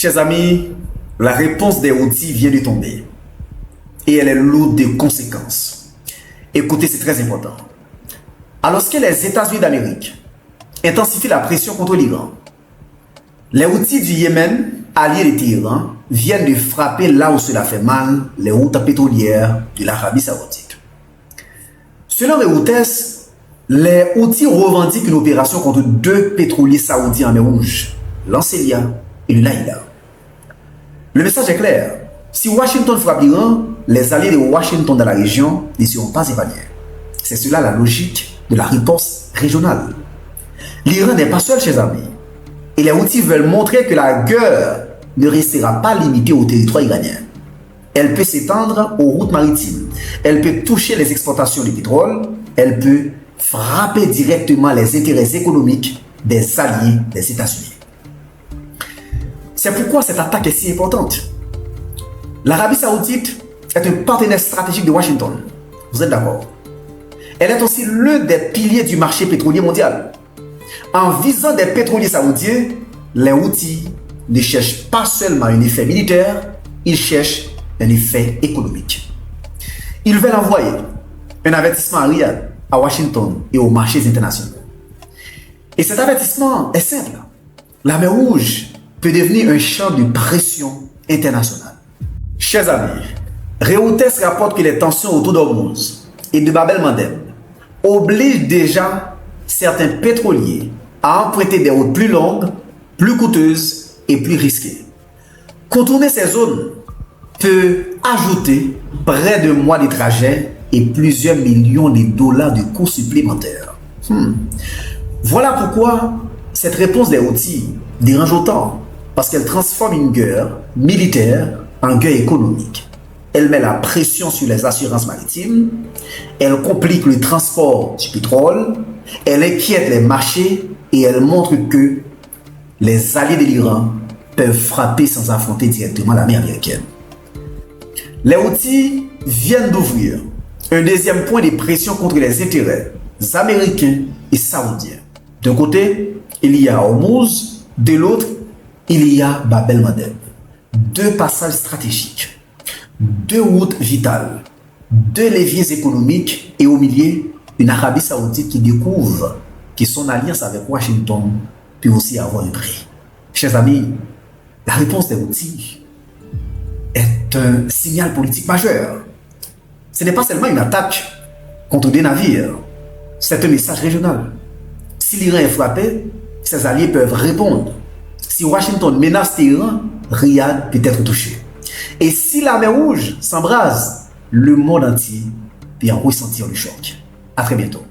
Chers amis, la réponse des Houthis vient de tomber et elle est lourde de conséquences. Écoutez, c'est très important. Alors que les États-Unis d'Amérique intensifient la pression contre l'Iran, les Houthis du Yémen, alliés de Téhéran, viennent de frapper là où cela fait mal, les routes pétrolières de l'Arabie Saoudite. Selon les Houthis, les Houthis revendiquent une opération contre 2 pétroliers saoudiens en mer Rouge, l'Ancelia et le Naïla. Le message est clair. Si Washington frappe l'Iran, les alliés de Washington dans la région ne seront pas épargnés. C'est cela la logique de la riposte régionale. L'Iran n'est pas seul, chers amis. Et les Houthis veulent montrer que la guerre ne restera pas limitée au territoire iranien. Elle peut s'étendre aux routes maritimes. Elle peut toucher les exportations de pétrole. Elle peut frapper directement les intérêts économiques des alliés des États-Unis. C'est pourquoi cette attaque est si importante. L'Arabie Saoudite est un partenaire stratégique de Washington. Vous êtes d'accord? Elle est aussi l'un des piliers du marché pétrolier mondial. En visant des pétroliers saoudiens, les Houthis ne cherchent pas seulement un effet militaire, ils cherchent un effet économique. Ils veulent envoyer un avertissement à Riyad, à Washington et aux marchés internationaux. Et cet avertissement est simple. La mer Rouge peut devenir un champ de pression internationale. Chers amis, Reuters rapporte que les tensions autour d'Hormuz et de Bab el-Mandeb obligent déjà certains pétroliers à emprunter des routes plus longues, plus coûteuses et plus risquées. Contourner ces zones peut ajouter près de mois de trajet et plusieurs millions de dollars de coûts supplémentaires. Voilà pourquoi cette réponse des Houthis dérange autant, parce qu'elle transforme une guerre militaire en guerre économique. Elle met la pression sur les assurances maritimes, elle complique le transport du pétrole, elle inquiète les marchés et elle montre que les alliés de l'Iran peuvent frapper sans affronter directement la mer américaine. Les Houthis viennent d'ouvrir un deuxième point de pression contre les intérêts américains et saoudiens. D'un côté, il y a Hormuz, de l'autre, il y a Bab el-Mandeb. 2 passages stratégiques, 2 routes vitales, 2 leviers économiques et au milieu, une Arabie Saoudite qui découvre que son alliance avec Washington peut aussi avoir un prix. Chers amis, la réponse des Houthis est un signal politique majeur. Ce n'est pas seulement une attaque contre des navires, c'est un message régional. Si l'Iran est frappé, ses alliés peuvent répondre. Si Washington menace Téhéran, Riyad peut être touché. Et si la mer Rouge s'embrase, le monde entier peut en ressentir le choc. À très bientôt.